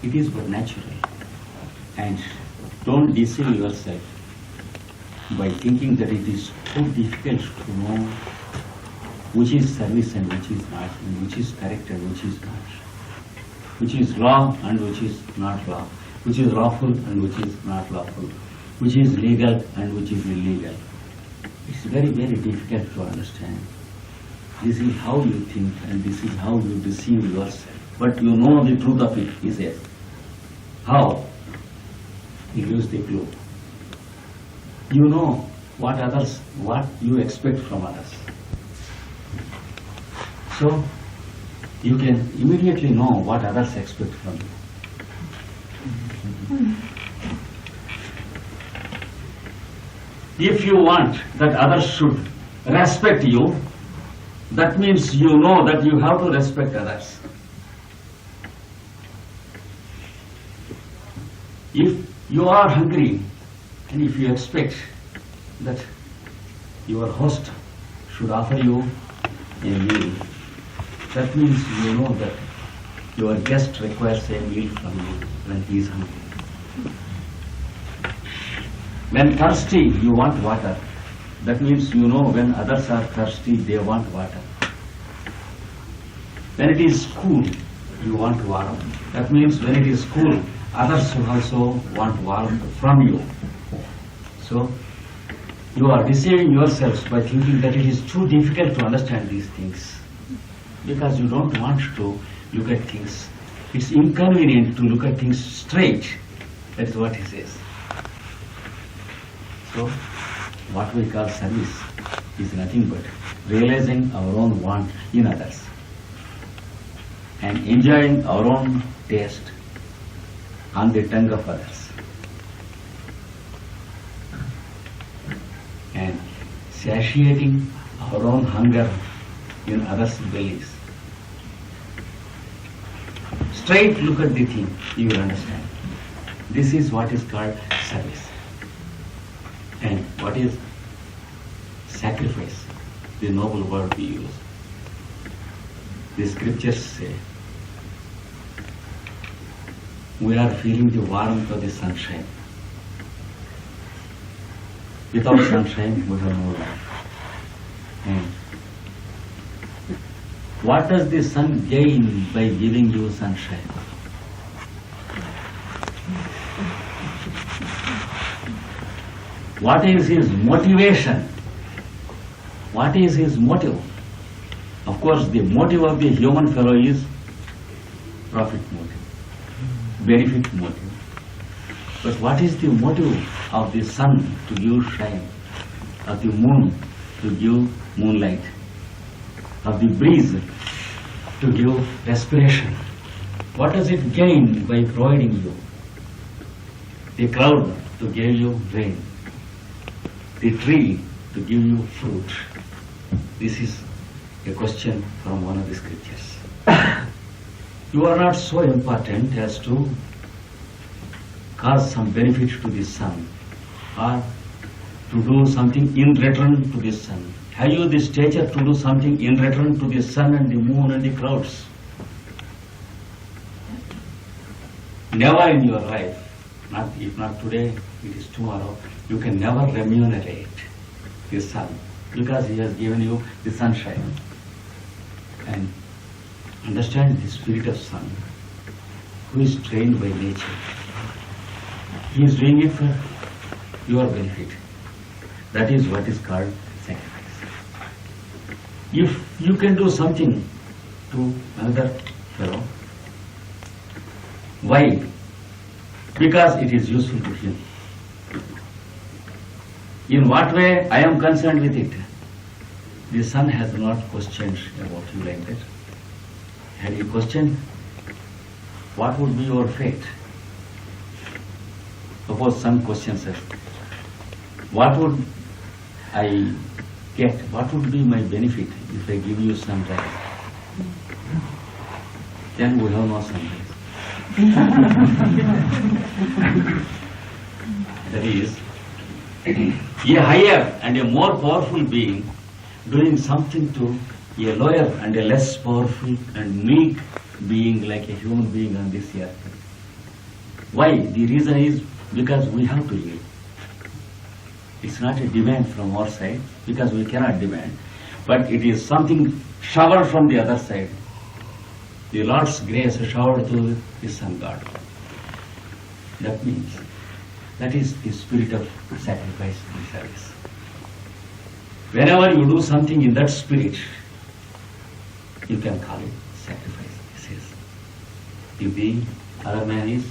It is but natural. And don't deceive yourself by thinking that it is too difficult to know which is service and which is not, and which is correct and which is not, which is law and which is not law, which is lawful and which is not lawful, which is legal and which is illegal. It's very, very difficult to understand. This is how you think and this is how you deceive yourself. But you know the truth of it, he says. How? He gives the clue. You know what you expect from others. So, you can immediately know what others expect from you. If you want that others should respect you, that means you know that you have to respect others. If you are hungry and if you expect that your host should offer you a meal, that means you know that your guest requires a meal from you when he is hungry. When thirsty, you want water. That means you know when others are thirsty, they want water. When it is cool, you want warmth. That means when it is cool, others also want warmth from you. So, you are deceiving yourselves by thinking that it is too difficult to understand these things. Because you don't want to look at things. It's inconvenient to look at things straight. That is what he says. So, what we call service is nothing but realizing our own want in others and enjoying our own taste on the tongue of others and satiating our own hunger in others' bellies. Straight look at the thing, you will understand. This is what is called service. And what is sacrifice? The noble word we use. The scriptures say, we are feeling the warmth of the sunshine. Without sunshine, we have no life. And what does the sun gain by giving you sunshine? What is his motivation? What is his motive? Of course, the motive of the human fellow is profit motive, benefit motive. But what is the motive of the sun to give shine, of the moon to give moonlight, of the breeze to give respiration? What does it gain by providing you? The cloud to give you rain, the tree to give you fruit. This is a question from one of the scriptures. You are not so important as to cause some benefit to the sun or to do something in return to the sun. Have you the stature to do something in return to the sun and the moon and the clouds? Never in your life, if not today, it is tomorrow, you can never remunerate the sun because he has given you the sunshine. And understand the spirit of sun who is trained by nature. He is doing it for your benefit. That is what is called sacrifice. If you can do something to another fellow, why? Because it is useful to him. In what way I am concerned with it? The sun has not questioned about you like that. Had you questioned, what would be your fate? Suppose sun questions us, what would I get? What would be my benefit if I give you sunrise? Then we have no sunrise. That is, a higher and a more powerful being doing something to a lower and a less powerful and meek being like a human being on this earth. Why? The reason is because we have to live. It's not a demand from our side, because we cannot demand, but it is something showered from the other side. The Lord's grace showered to the Sun God. That means, that is the spirit of sacrifice and service. Whenever you do something in that spirit, you can call it sacrifice. This is. If the other man is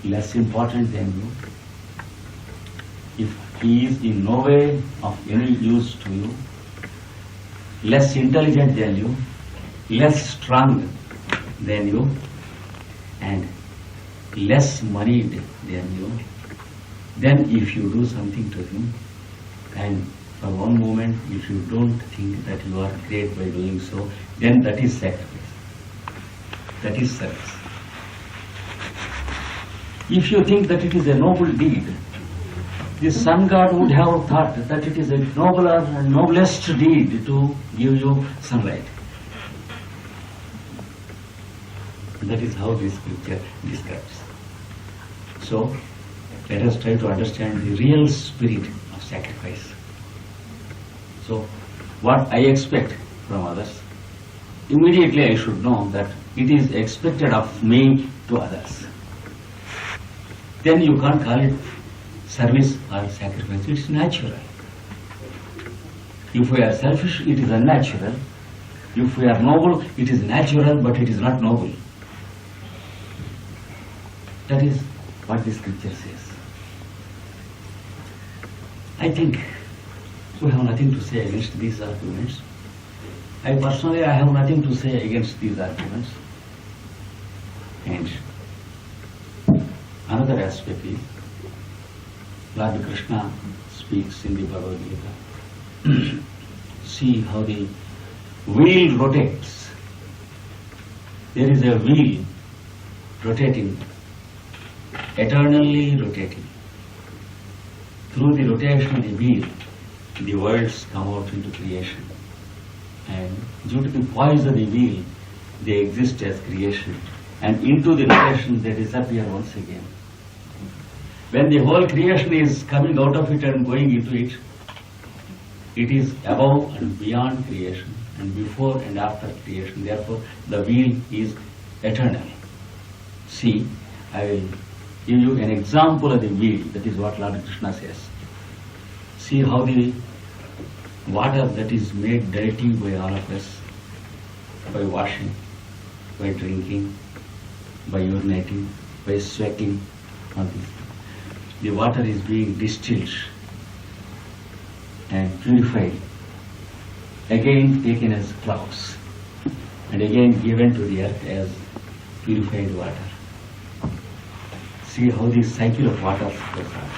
less important than you, if he is in no way of any use to you, less intelligent than you, less strong than you, and less moneyed than you, then if you do something to him, and for one moment if you don't think that you are great by doing so, then that is sacrifice. That is service. If you think that it is a noble deed, the Sun God would have thought that it is a nobler and noblest deed to give you sunlight. That is how this scripture describes. So, let us try to understand the real spirit of sacrifice. So, what I expect from others, immediately I should know that it is expected of me to others. Then you can't call it service or sacrifice. It's natural. If we are selfish, it is unnatural. If we are noble, it is natural, but it is not noble. That is what the scripture says. I think we have nothing to say against these arguments. I have nothing to say against these arguments. And another aspect is, Lord Krishna speaks in the Bhagavad Gita. See how the wheel rotates. There is a wheel rotating, eternally rotating. Through the rotation of the wheel, the worlds come out into creation. And due to the poise of the wheel, they exist as creation. And into the rotation, they disappear once again. When the whole creation is coming out of it and going into it, it is above and beyond creation, and before and after creation. Therefore, the wheel is eternal. See, I will give you an example of the wheel. That is what Lord Krishna says. See how the water that is made dirty by all of us, by washing, by drinking, by urinating, by sweating, all this. The water is being distilled and purified, again taken as clouds, and again given to the earth as purified water. See how this cycle of water goes on.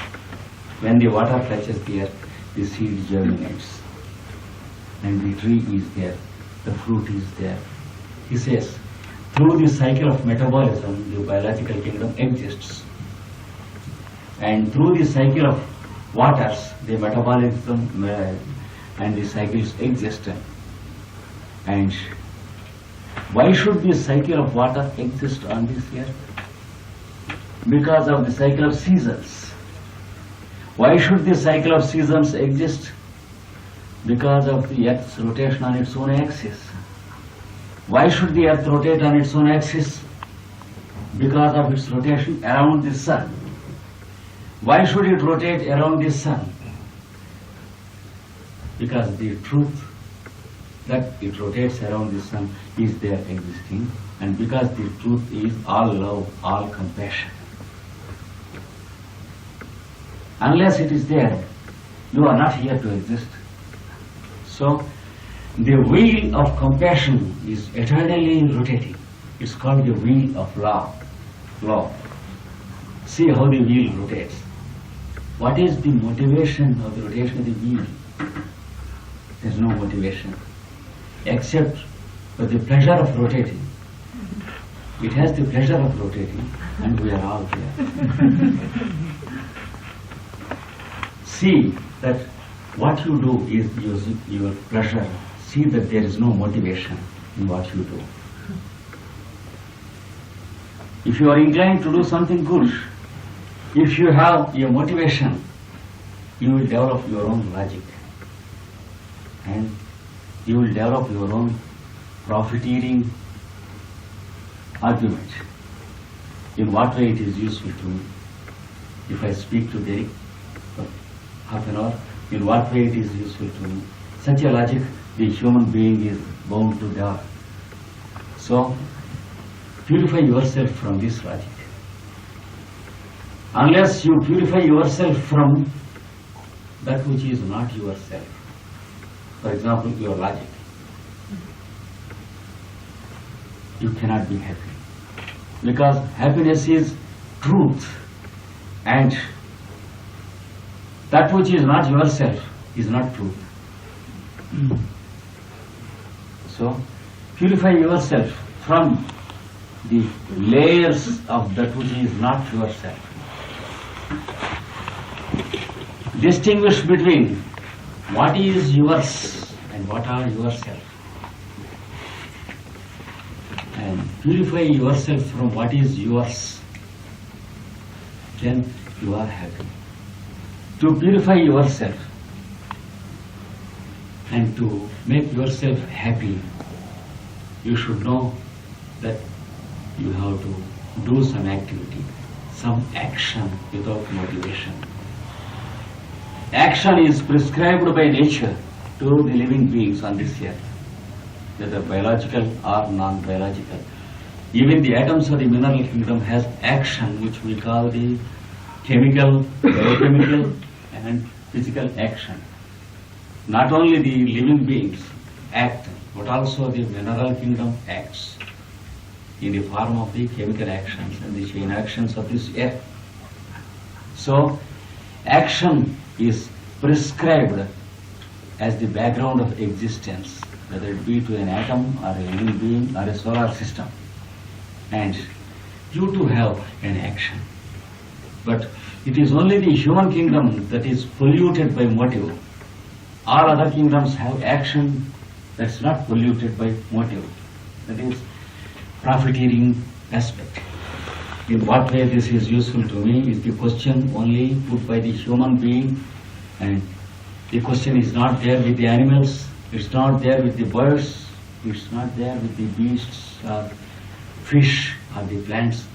When the water touches the earth, the seed germinates, and the tree is there, the fruit is there. He says, through the cycle of metabolism, the biological kingdom exists. And through the cycle of waters, the metabolism and the cycles exist. And why should the cycle of water exist on this earth? Because of the cycle of seasons. Why should the cycle of seasons exist? Because of the earth's rotation on its own axis. Why should the earth rotate on its own axis? Because of its rotation around the sun. Why should it rotate around the sun? Because the truth that it rotates around the sun is there existing, and because the truth is all love, all compassion. Unless it is there, you are not here to exist. So, the wheel of compassion is eternally rotating. It's called the wheel of law. See how the wheel rotates. What is the motivation of the rotation of the wheel? There is no motivation except for the pleasure of rotating. It has the pleasure of rotating, and we are all here. See that what you do is your pleasure. See that there is no motivation in what you do. If you are inclined to do something good, if you have a motivation, you will develop your own logic and you will develop your own profiteering argument. In what way it is useful to me? If I speak to Derek for half an hour, in what way it is useful to me? Such a logic the human being is bound to develop. So, purify yourself from this logic. Unless you purify yourself from that which is not yourself, for example, your logic, you cannot be happy. Because happiness is truth, and that which is not yourself is not truth. So, purify yourself from the layers of that which is not yourself. Distinguish between what is yours and what are yourself. And purify yourself from what is yours. Then you are happy. To purify yourself and to make yourself happy, you should know that you have to do some activity, some action without motivation. Action is prescribed by nature to the living beings on this earth, whether biological or non-biological. Even the atoms of the mineral kingdom has action, which we call the chemical, biochemical and physical action. Not only the living beings act, but also the mineral kingdom acts in the form of the chemical actions and the chain actions of this earth. So, action is prescribed as the background of existence, whether it be to an atom or a living being or a solar system. And you too have an action. But it is only the human kingdom that is polluted by motive. All other kingdoms have action that's not polluted by motive. That is profiteering aspect. In what way this is useful to me is the question only put by the human being, and the question is not there with the animals, it's not there with the birds, it's not there with the beasts or fish or the plants.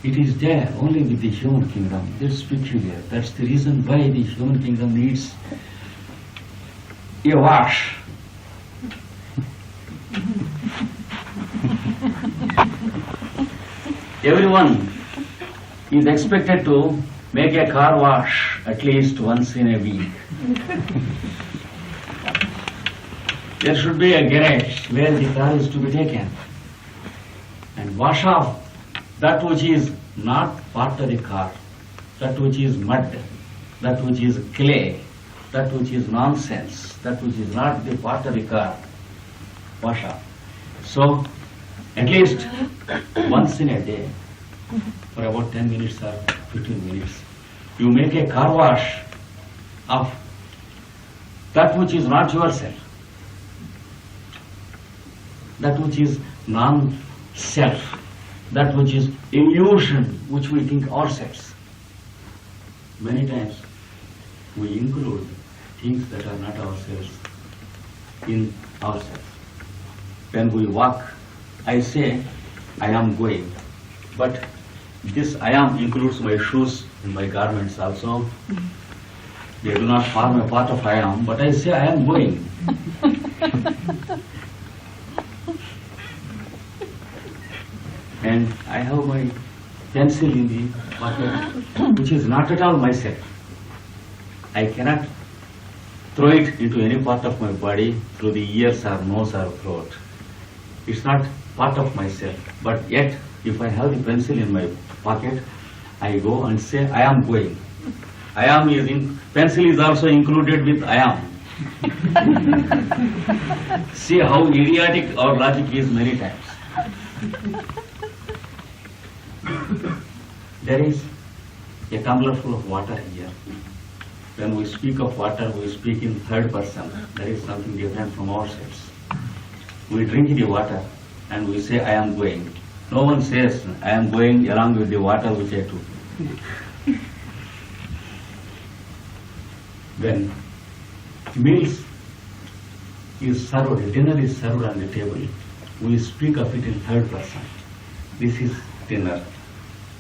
It is there only with the human kingdom. That's peculiar. That's the reason why the human kingdom needs a wash. Everyone is expected to make a car wash at least once in a week. There should be a garage where the car is to be taken and wash off that which is not part of the car, that which is mud, that which is clay, that which is nonsense, that which is not the part of the car. Wash off. So, at least once in a day, for about 10 minutes or 15 minutes, you make a car wash of that which is not yourself, that which is non-self, that which is illusion, which we think ourselves. Many times we include things that are not ourselves in ourselves. When we walk, I say, I am going. But this I am includes my shoes and my garments also. They do not form a part of I am, but I say I am going. And I have my pencil in the pocket, which is not at all myself. I cannot throw it into any part of my body through the ears or nose or throat. It's not part of myself, but yet if I have the pencil in my pocket, I go and say I am going. I am using, pencil is also included with I am. See how idiotic our logic is many times. There is a tumbler full of water here. When we speak of water, we speak in third person. That is something different from ourselves. We drink the water and we say, I am going. No one says, I am going along with the water which I took. When meals is served, dinner is served on the table, we speak of it in third person. This is dinner,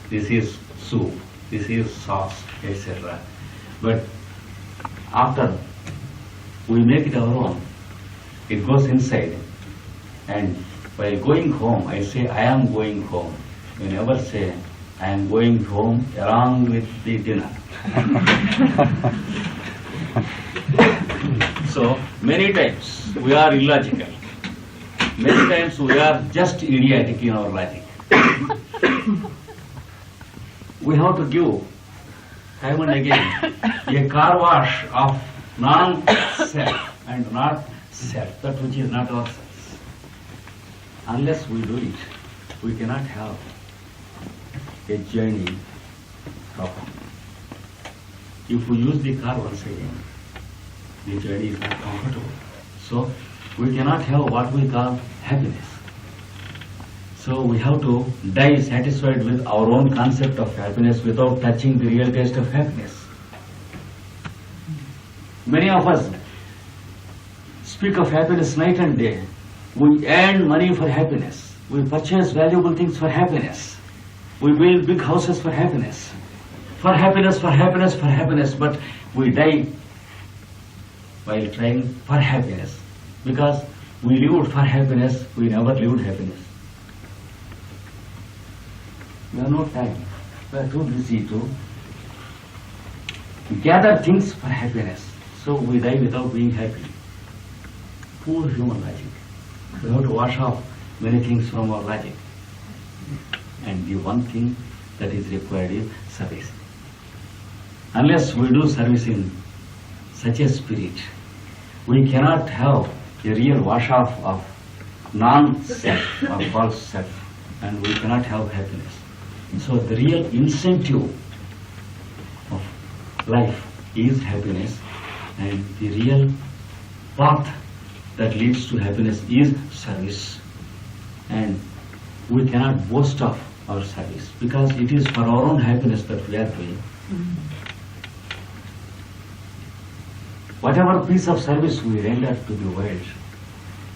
this is soup, this is sauce, etc. But after we make it our own, it goes inside, and while going home, I say, I am going home. You never say, I am going home along with the dinner. So, many times we are illogical. Many times we are just idiotic in our logic. We have to give time and again a car wash of non-self and not self, that which is not ourselves. Unless we do it, we cannot have a journey proper. If we use the car once again, the journey is not comfortable. So we cannot have what we call happiness. So we have to die satisfied with our own concept of happiness without touching the real taste of happiness. Many of us speak of happiness night and day. We earn money for happiness. We purchase valuable things for happiness. We build big houses for happiness. For happiness, for happiness, for happiness. But we die while trying for happiness. Because we lived for happiness, we never lived happiness. We have no time. We are too busy to gather things for happiness. So we die without being happy. Poor human logic. We have to wash off many things from our logic. And the one thing that is required is service. Unless we do service in such a spirit, we cannot have a real wash off of non-self or false self, and we cannot have happiness. So the real incentive of life is happiness, and the real path that leads to happiness is service. And we cannot boast of our service because it is for our own happiness that we are doing. Whatever piece of service we render to the world,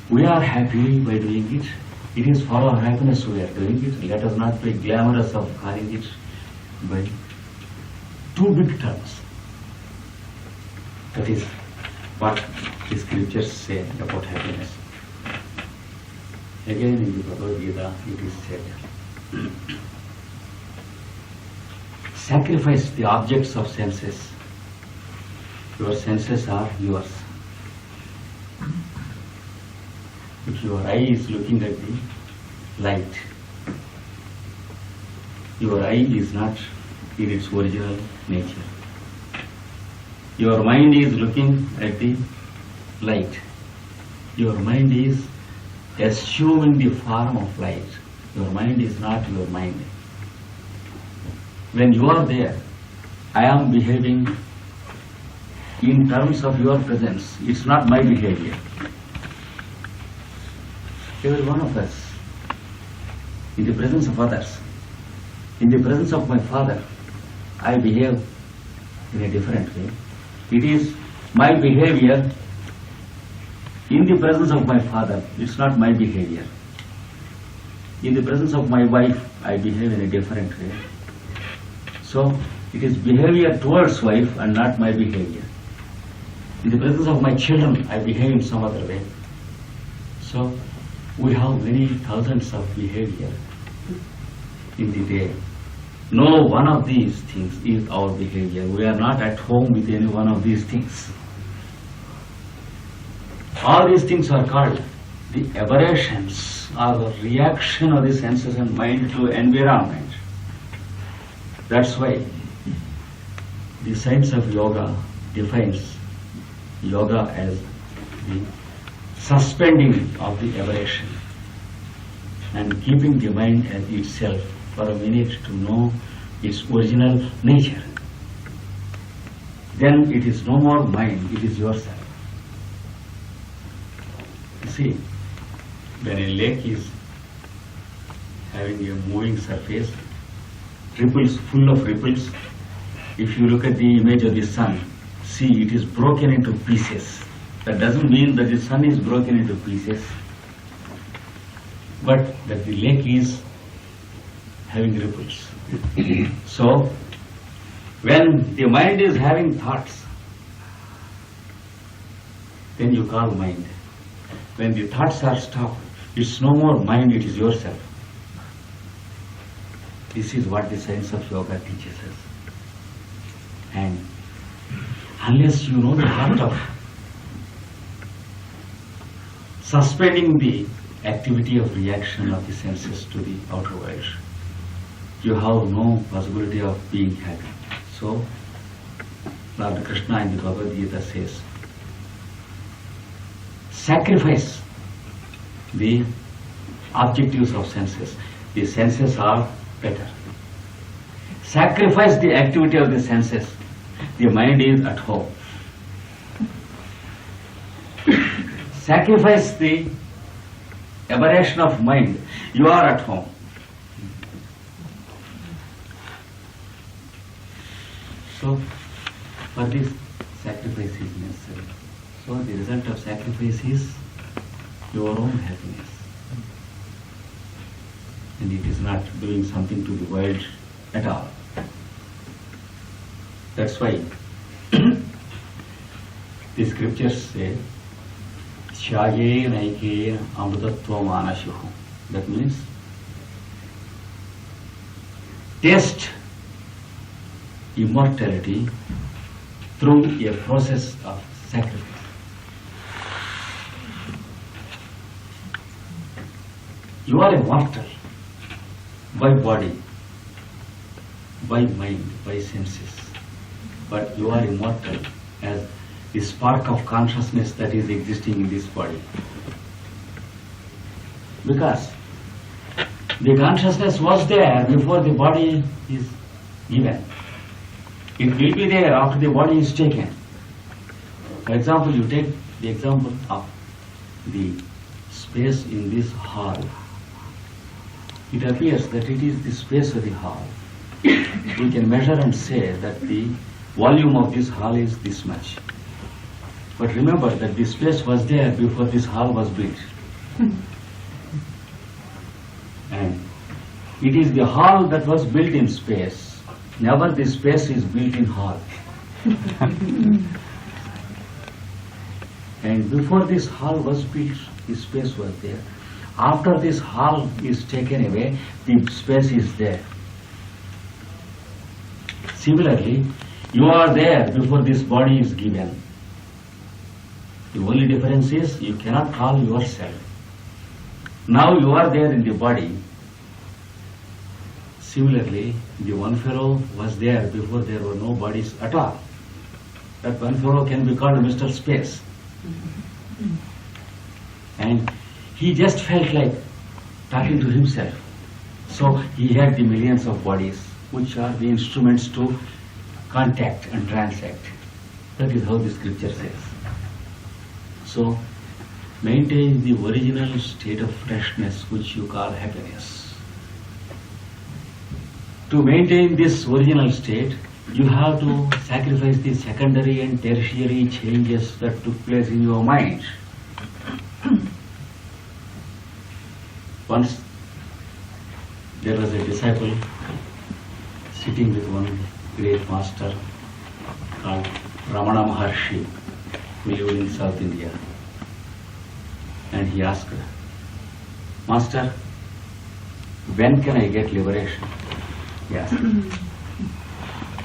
we are happy by doing it. It is for our happiness we are doing it. Let us not be glamorous of calling it by two big terms. That is what the scriptures say about happiness. Again in the Bhagavad Gita it is said, sacrifice the objects of senses. Your senses are yours. If your eye is looking at the light, your eye is not in its original nature. Your mind is looking at the light. Your mind is assuming the form of light. Your mind is not your mind. When you are there, I am behaving in terms of your presence. It's not my behavior. Every one of us, in the presence of others, in the presence of my father, I behave in a different way. It is my behavior in the presence of my father. It's not my behavior. In the presence of my wife, I behave in a different way. So, it is behavior towards wife and not my behavior. In the presence of my children, I behave in some other way. So, we have many thousands of behavior in the day. No one of these things is our behavior. We are not at home with any one of these things. All these things are called the aberrations or the reaction of the senses and mind to environment. That's why the science of yoga defines yoga as the suspending of the aberration and keeping the mind as itself for a minute to know its original nature. Then it is no more mind, it is yourself. You see, when a lake is having a moving surface, ripples, full of ripples. If you look at the image of the sun, see, it is broken into pieces. That doesn't mean that the sun is broken into pieces, but that the lake is having ripples. So, when the mind is having thoughts, then you call mind. When the thoughts are stopped, it's no more mind, it is yourself. This is what the science of yoga teaches us. And unless you know the art of suspending the activity of reaction of the senses to the outer world, you have no possibility of being happy. So, Lord Krishna in the Bhagavad Gita says, sacrifice the objectives of senses. The senses are better. Sacrifice the activity of the senses. The mind is at home. Sacrifice the aberration of mind. You are at home. So, for this, sacrifice is necessary. So, the result of sacrifice is your own happiness. And it is not doing something to the world at all. That's why the scriptures say, Shaye naike amrutatva manashuhu. That means, taste immortality through a process of sacrifice. You are immortal by body, by mind, by senses, but you are immortal as the spark of consciousness that is existing in this body. Because the consciousness was there before the body is given. It will be there after the body is taken. For example, you take the example of the space in this hall. It appears that it is the space of the hall. We can measure and say that the volume of this hall is this much. But remember that the space was there before this hall was built. And it is the hall that was built in space. Never the space is built in hall. And before this hall was built, the space was there. After this hall is taken away, the space is there. Similarly, you are there before this body is given. The only difference is you cannot call yourself. Now you are there in the body. Similarly, the one fellow was there before there were no bodies at all. That one fellow can be called Mr. Space. And he just felt like talking to himself. So he had the millions of bodies, which are the instruments to contact and transact. That is how the scripture says. So, maintain the original state of freshness which you call happiness. To maintain this original state, you have to sacrifice the secondary and tertiary changes that took place in your mind. Once there was a disciple sitting with one great master called Ramana Maharshi, who lived in South India. And he asked, Master, when can I get liberation? He asked.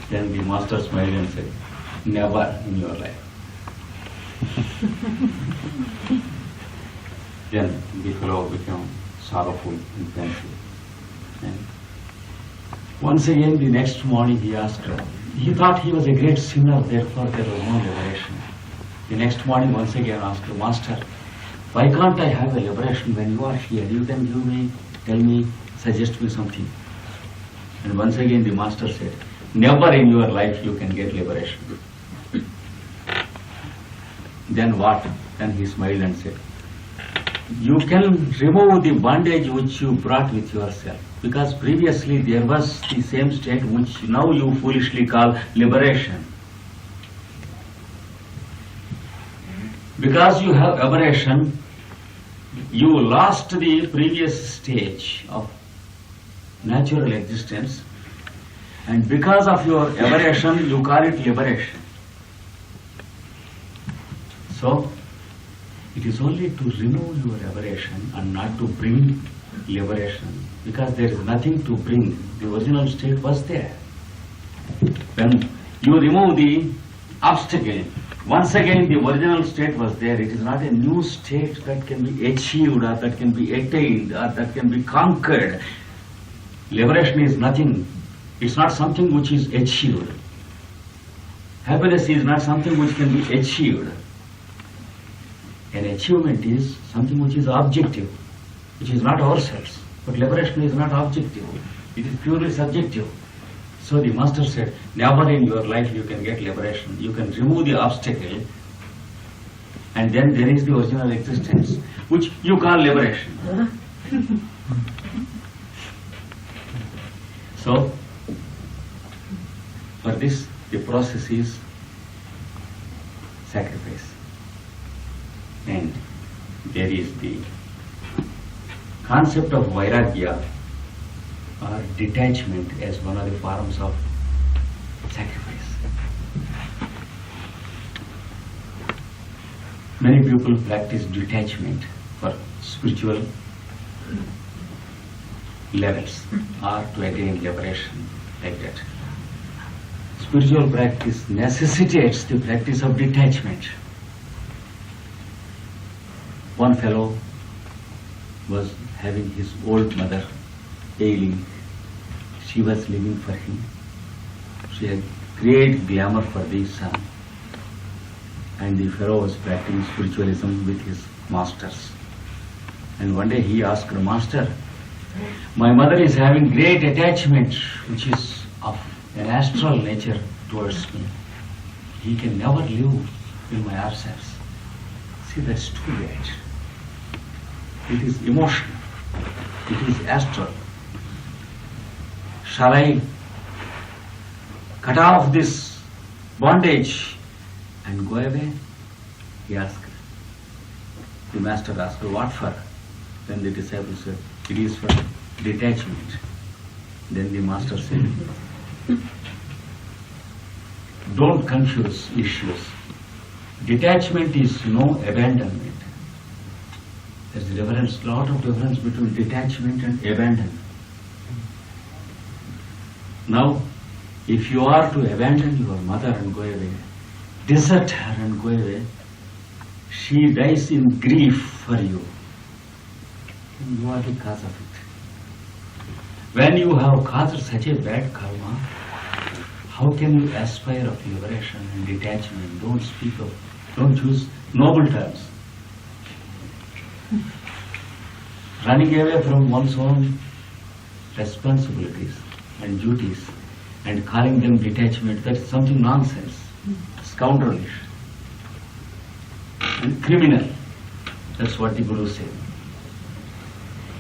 Then the master smiled and said, never in your life. Then the fellow became sorrowful and painful. And once again, the next morning he asked, he thought he was a great sinner, therefore there was no liberation. The next morning once again asked, Master, why can't I have a liberation when you are here? You can give me, tell me, suggest me something. And once again the master said, never in your life you can get liberation. Then what? Then he smiled and said, you can remove the bondage which you brought with yourself. Because previously there was the same state which now you foolishly call liberation. Because you have aberration, you lost the previous stage of natural existence, and because of your aberration, you call it liberation. So, it is only to remove your aberration and not to bring liberation, because there is nothing to bring. The original state was there. When you remove the obstacle, once again the original state was there. It is not a new state that can be achieved or that can be attained or that can be conquered. Liberation is nothing. It's not something which is achieved. Happiness is not something which can be achieved. An achievement is something which is objective, which is not ourselves. But liberation is not objective. It is purely subjective. So the master said, never in your life you can get liberation. You can remove the obstacle, and then there is the original existence, which you call liberation. So, for this, the process is sacrifice. And there is the concept of vairagya or detachment as one of the forms of sacrifice. Many people practice detachment for spiritual levels or to attain liberation, like that. Spiritual practice necessitates the practice of detachment. One fellow was having his old mother ailing. She was living for him. She had great glamour for the son. And the fellow was practicing spiritualism with his masters. And one day he asked the master, my mother is having great attachment which is of an astral nature towards me. He can never live in my absence. See, that's too bad. It is emotional. It is astral. Shall I cut off this bondage and go away? He asked. The master asked, what for? Then the disciple said, it is for detachment. Then the master said, don't confuse issues. Detachment is no abandonment. There is a difference, lot of difference between detachment and abandonment. Now, if you are to abandon your mother and go away, desert her and go away, she dies in grief for you. And you are the cause of it. When you have caused such a bad karma, how can you aspire of liberation and detachment? Don't use noble terms. Running away from one's own responsibilities and duties and calling them detachment, that is something nonsense, scoundrelish and criminal. That's what the Guru said.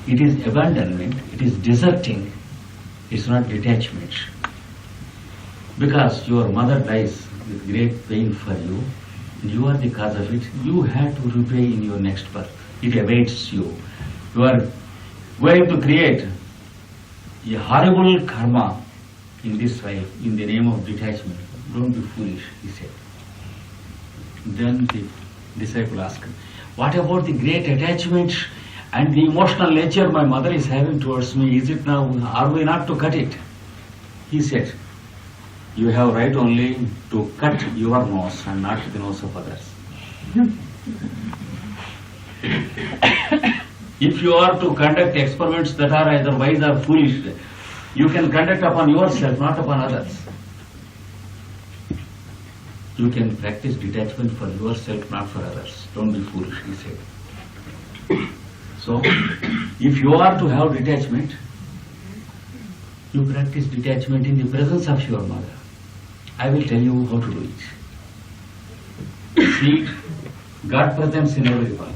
It is abandonment, it is deserting, it's not detachment. Because your mother dies with great pain for you, and you are the cause of it, you have to repay in your next birth. It awaits you. You are going to create a horrible karma in this life in the name of detachment. Don't be foolish, he said. Then the disciple asked, what about the great attachment and the emotional nature my mother is having towards me? Is it now, are we not to cut it? He said, you have right only to cut your nose and not the nose of others. If you are to conduct experiments that are either wise or foolish, you can conduct upon yourself, not upon others. You can practice detachment for yourself, not for others. Don't be foolish, he said. So, if you are to have detachment, you practice detachment in the presence of your mother. I will tell you how to do it. See, God presence in everyone.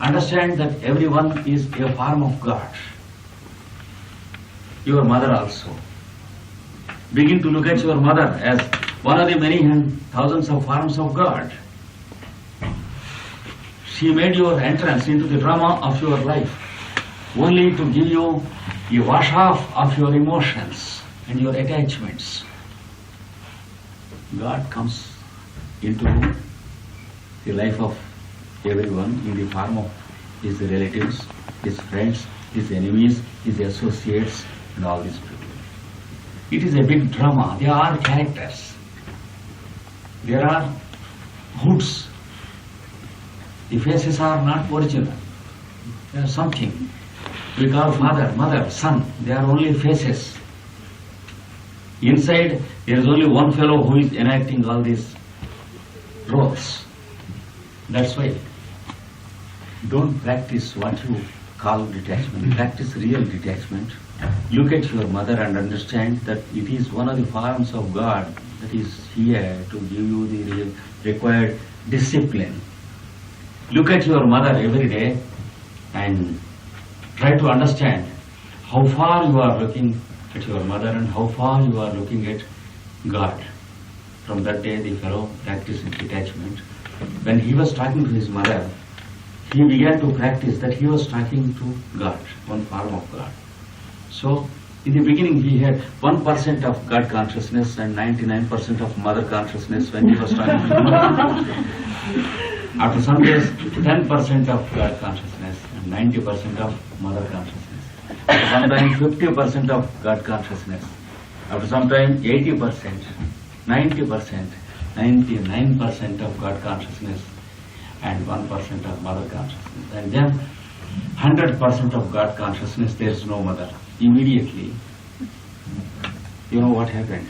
understand that everyone is a form of God. Your mother also. Begin to look at your mother as one of the many and thousands of forms of God. She made your entrance into the drama of your life only to give you a wash off of your emotions and your attachments. God comes into the life of everyone in the form of his relatives, his friends, his enemies, his associates, and all these people. It is a big drama. There are characters. There are hoods. The faces are not original. They are something. We call father, mother, son. They are only faces. Inside, there is only one fellow who is enacting all these roles. That's why don't practice what you call detachment. Practice real detachment. Look at your mother and understand that it is one of the forms of God that is here to give you the required discipline. Look at your mother every day and try to understand how far you are looking at your mother and how far you are looking at God. From that day, the fellow practiced detachment. When he was talking to his mother, he began to practice that he was talking to God, one form of God. So, in the beginning, he had 1% of God consciousness and 99% of mother consciousness when he was talking to mother. After some days, 10% of God consciousness and 90% of mother consciousness. After some time, 50% of God consciousness. After some time, 80%, 90%, 99% of God consciousness and 1% of mother consciousness. And then 100% of God consciousness, there is no mother. Immediately, you know what happened?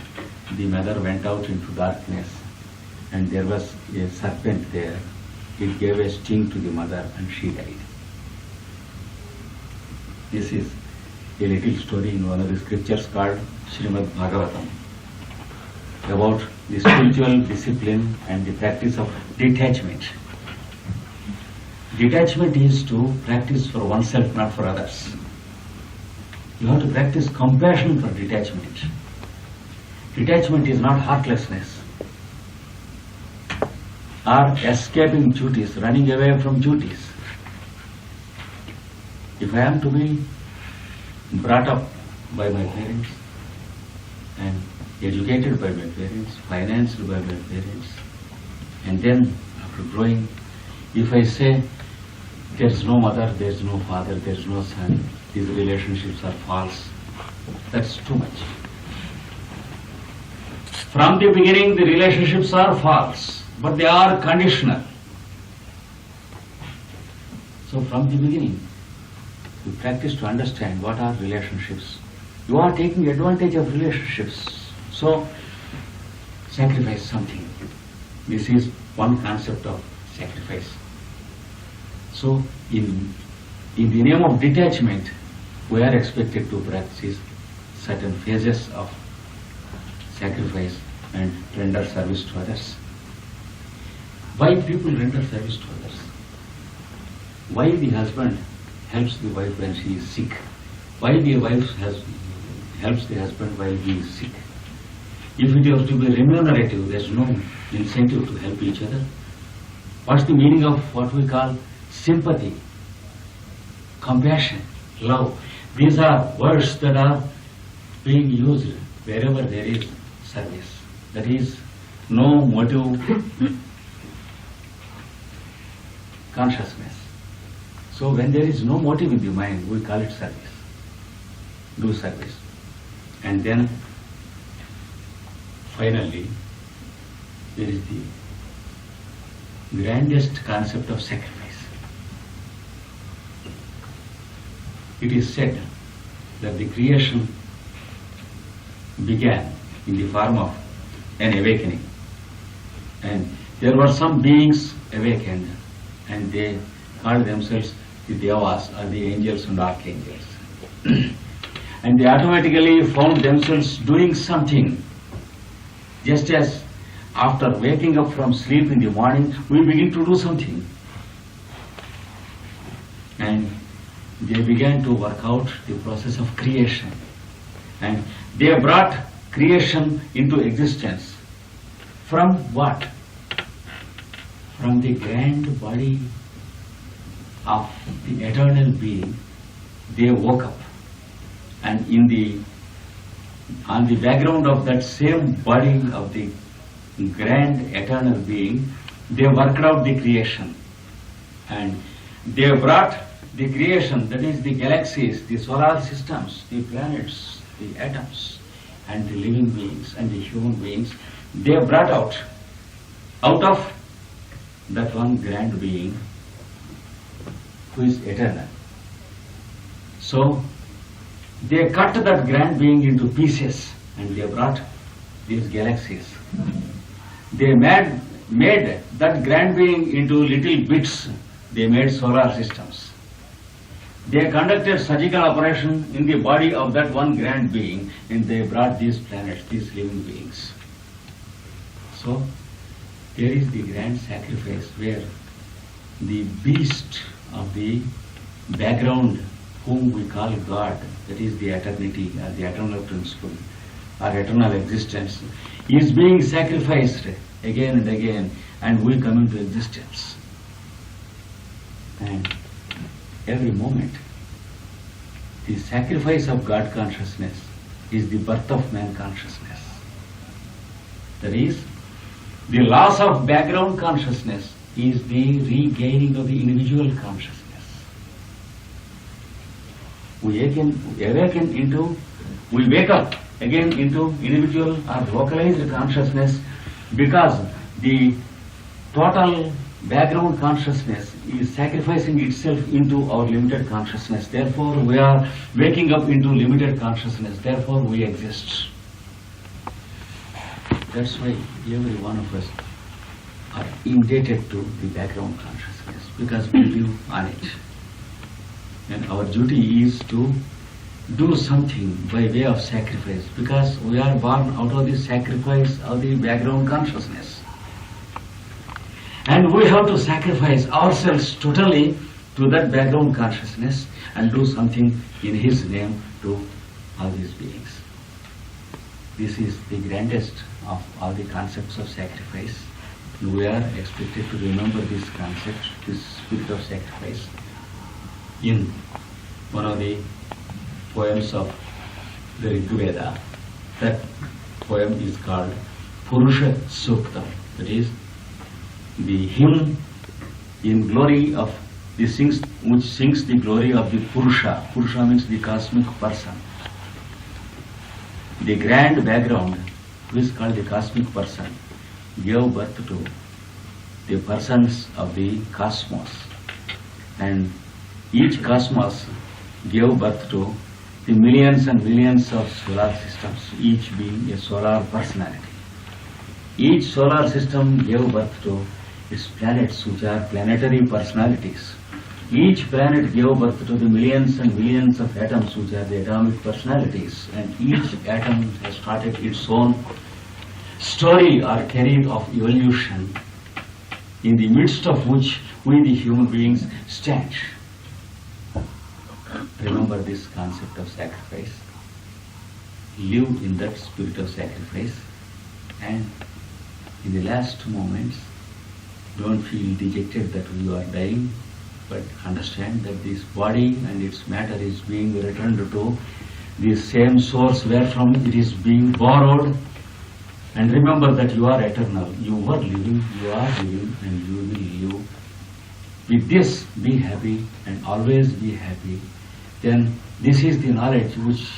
The mother went out into darkness and there was a serpent there. It gave a sting to the mother and she died. This is a little story in one of the scriptures called Srimad Bhagavatam about the spiritual discipline and the practice of detachment. Detachment is to practice for oneself, not for others. You have to practice compassion for detachment. Detachment is not heartlessness or escaping duties, running away from duties. If I am to be brought up by my parents and educated by my parents, financed by my parents, and then after growing, if I say there is no mother, there is no father, there is no son, these relationships are false, that's too much. From the beginning, the relationships are false, but they are conditional. So from the beginning, you practice to understand what are relationships. You are taking advantage of relationships. So sacrifice something. This is one concept of sacrifice. So in the name of detachment, we are expected to practice certain phases of sacrifice and render service to others. Why people render service to others? Why the husband helps the wife when she is sick? Why the wife helps the husband while he is sick? If it was to be remunerative, there is no incentive to help each other. What's the meaning of what we call sympathy, compassion, love? These are words that are being used wherever there is service. That is, no motive consciousness. So when there is no motive in the mind, we call it service. Do service. And then finally, there is the grandest concept of sacrifice. It is said that the creation began in the form of an awakening. And there were some beings awakened, and they called themselves the Devas, or the angels and archangels. And they automatically found themselves doing something. Just as after waking up from sleep in the morning, we begin to do something. and they began to work out the process of creation. And they brought creation into existence. From what? From the grand body of the eternal being, they woke up. And on the background of that same body of the grand eternal being, they worked out the creation. And they brought the creation, that is the galaxies, the solar systems, the planets, the atoms, and the living beings and the human beings, they brought out of that one grand being who is eternal. So they cut that grand being into pieces and they brought these galaxies. They made that grand being into little bits. They made solar systems. They conducted surgical operation in the body of that one grand being, and they brought these planets, these living beings. So here is the grand sacrifice where the beast of the background, whom we call God, that is the eternity or the eternal principle or eternal existence, is being sacrificed again and again, and we come into existence. And every moment, the sacrifice of God consciousness is the birth of man consciousness. That is, the loss of background consciousness is the regaining of the individual consciousness. We wake up again into individual or localized consciousness because the total background consciousness is sacrificing itself into our limited consciousness. Therefore, we are waking up into limited consciousness. Therefore, we exist. That's why every one of us are indebted to the background consciousness because we live on it. And our duty is to do something by way of sacrifice because we are born out of the sacrifice of the background consciousness. And we have to sacrifice ourselves totally to that background consciousness and do something in His name to all these beings. This is the grandest of all the concepts of sacrifice. We are expected to remember this concept, this spirit of sacrifice, in one of the poems of the Rig Veda. That poem is called Purusha Sukta. That is the hymn in glory of the which sings the glory of the Purusha. Purusha means the cosmic person. The grand background, which is called the cosmic person, gave birth to the persons of the cosmos. And each cosmos gave birth to the millions and millions of solar systems, each being a solar personality. Each solar system gave birth to its planets, which are planetary personalities. Each planet gave birth to the millions and millions of atoms, which are the atomic personalities. And each atom has started its own story or career of evolution, in the midst of which we, the human beings, stand. Remember this concept of sacrifice. Live in that spirit of sacrifice, and in the last moments, don't feel dejected that you are dying, but understand that this body and its matter is being returned to the same source wherefrom it is being borrowed. And remember that you are eternal. You were living, you are living, and you will live. With this, be happy and always be happy. Then this is the knowledge which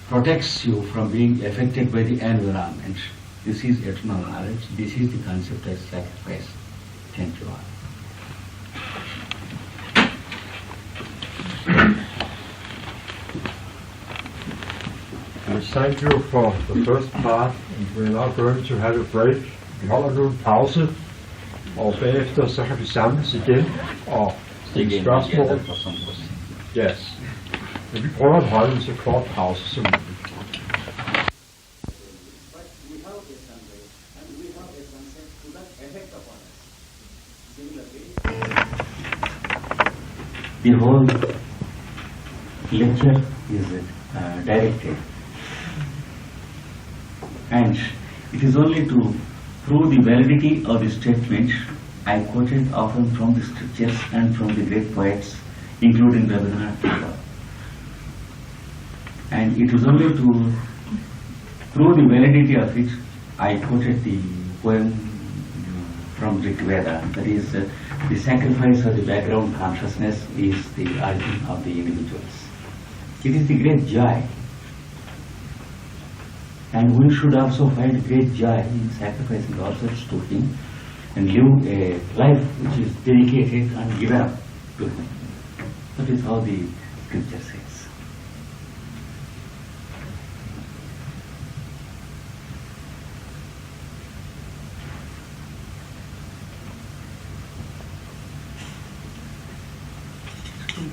protects you from being affected by the environment. This is eternal knowledge. This is the concept of sacrifice. Thank you all. Thank you for the first part. We're now going to have a break. Vi holder nu en pause, og bagefter så kan vi samles igen og stille spørgsmål. Yes. Men vi prøver at holde en så kort pause som muligt. whole lecture is directed. And it is only to prove the validity of the statement I quoted often from the scriptures and from the great poets, including Rabindranath Tagore. And it is only to prove the validity of it I quoted the poem from Rig Veda, that is, the sacrifice of the background consciousness is the origin of the individuals. It is the great joy. And we should also find great joy in sacrificing ourselves to Him and live a life which is dedicated and given up to Him. That is how the scripture says.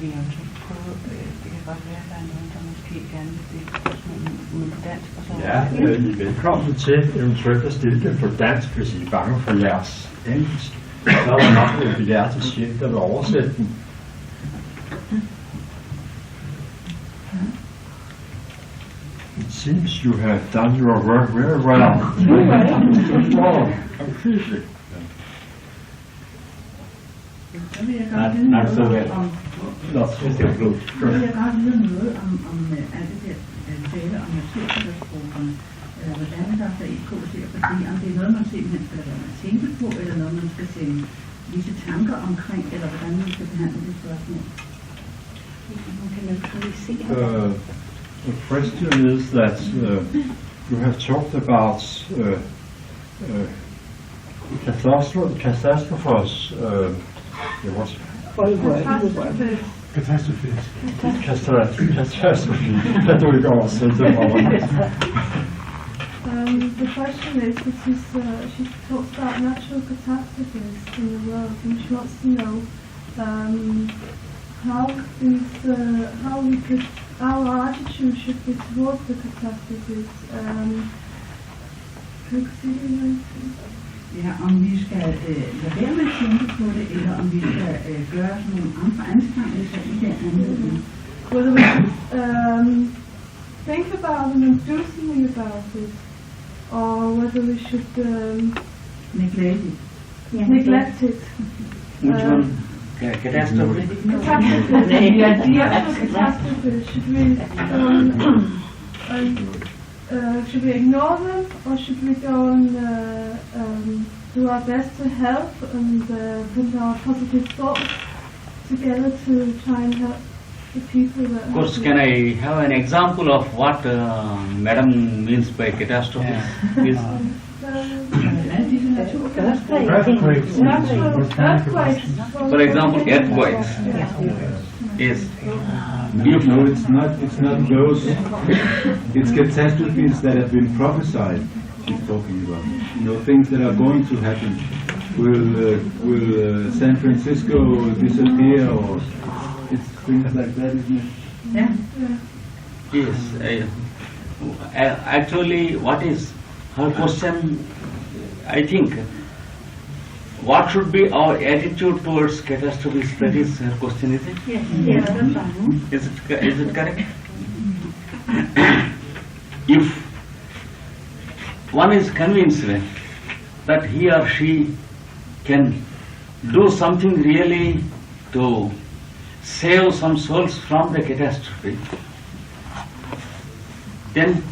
Vi har jo prøvet, det kan godt være, at der er nogen, der måske gerne vil stille spørgsmål uden på dansk. Og så Ja, I er velkommen til eventuelt at stille dem på dansk, hvis I er bange for jeres engelsk. Så er der nok en bilærte chef, der vil oversætte den. It seems you have done your work very well. Oh, completely. Så vil jeg godt vide Not so noget well. om, Not so good. så vil jeg godt vide noget om alt det der tale om naturkatastroferne. Hvordan der er IK ser på det, om det er noget, man simpelthen skal lade være med at tænke på, eller noget, man skal sende visse tanker omkring, eller hvordan man skal behandle det spørgsmål. man kan neutralisere. The question is that you have talked about catastrophes. Catastrophe. Kan du ikke oversætte det for mig? The question is, she talks about natural catastrophes in the world, and she wants to know how our attitude should be towards the catastrophes. Ja, om vi skal lade være med at tænke på det, eller om vi skal gøre sådan nogle andre anstrengelser i den anledning. Whether we should think about them and do something about it, or whether we should Neglect it. neglect it. Which one? Catastrophe? Catastrophes. Catastrophes. Should we ignore them, or should we go and do our best to help and put our positive thoughts together to try and help the people that... Of course, can I have an example of what Madam means by catastrophe? Is Earthquakes. Earthquakes. For example, earthquakes. Yes. No, it's not those. It's catastrophes that have been prophesied. She's talking about. You know, things that are going to happen. Will San Francisco disappear, or it's things like that, isn't it? Yeah. Yes. Actually, what is her question? I think what should be our attitude towards catastrophes? That is her question, is it? Yes. Yeah, that's right. Is it correct? If one is convinced that he or she can do something really to save some souls from the catastrophe, then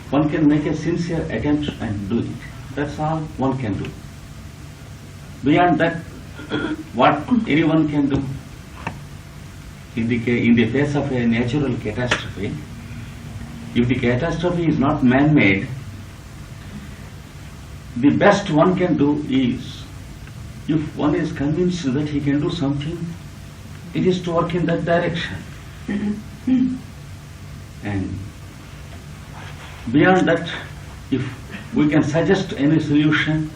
one can make a sincere attempt and do it. That's all one can do. Beyond that, what anyone can do in the face of a natural catastrophe, if the catastrophe is not man-made, the best one can do is, if one is convinced that he can do something, it is to work in that direction. And beyond that, if we can suggest any solution,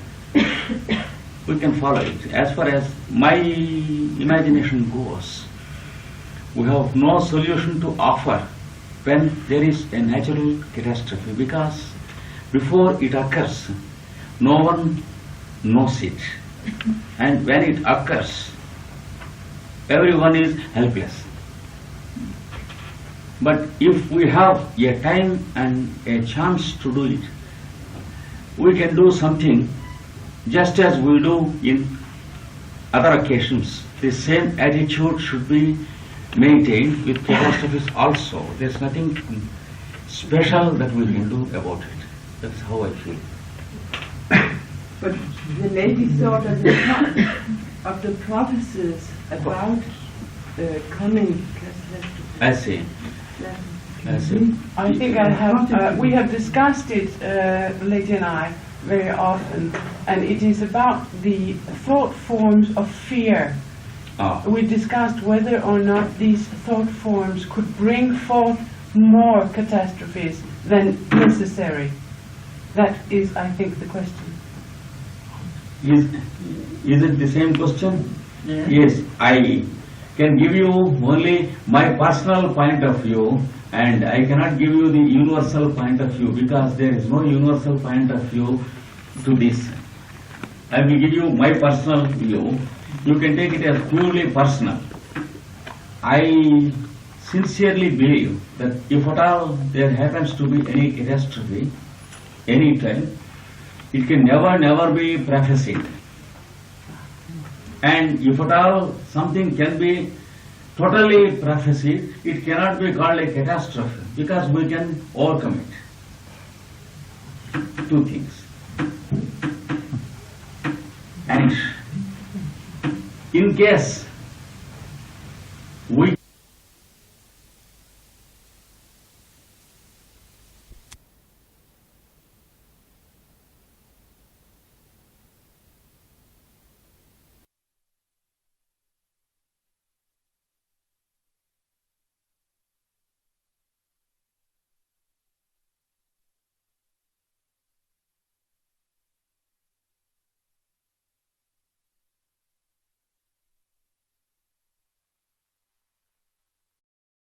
we can follow it. As far as my imagination goes, we have no solution to offer when there is a natural catastrophe, because before it occurs, no one knows it. And when it occurs, everyone is helpless. But if we have a time and a chance to do it, we can do something just as we do in other occasions. The same attitude should be maintained with catastrophes also. There's nothing special that we can do about it. That's how I feel. But the lady thought of the prophecies about coming catastrophe. I see. I see. I think I have. We have discussed it, the lady and I, very often, and it is about the thought forms of fear. We discussed whether or not these thought forms could bring forth more catastrophes than necessary. That is, I think, the question. Is it the same question? Yes, I can give you only my personal point of view, and I cannot give you the universal point of view, because there is no universal point of view to this. I will give you my personal view. You can take it as purely personal. I sincerely believe that if at all there happens to be any catastrophe, any time, it can never be prophesied. And if at all something can be totally prophesied, it cannot be called a catastrophe, because we can overcome it. Two things. And in case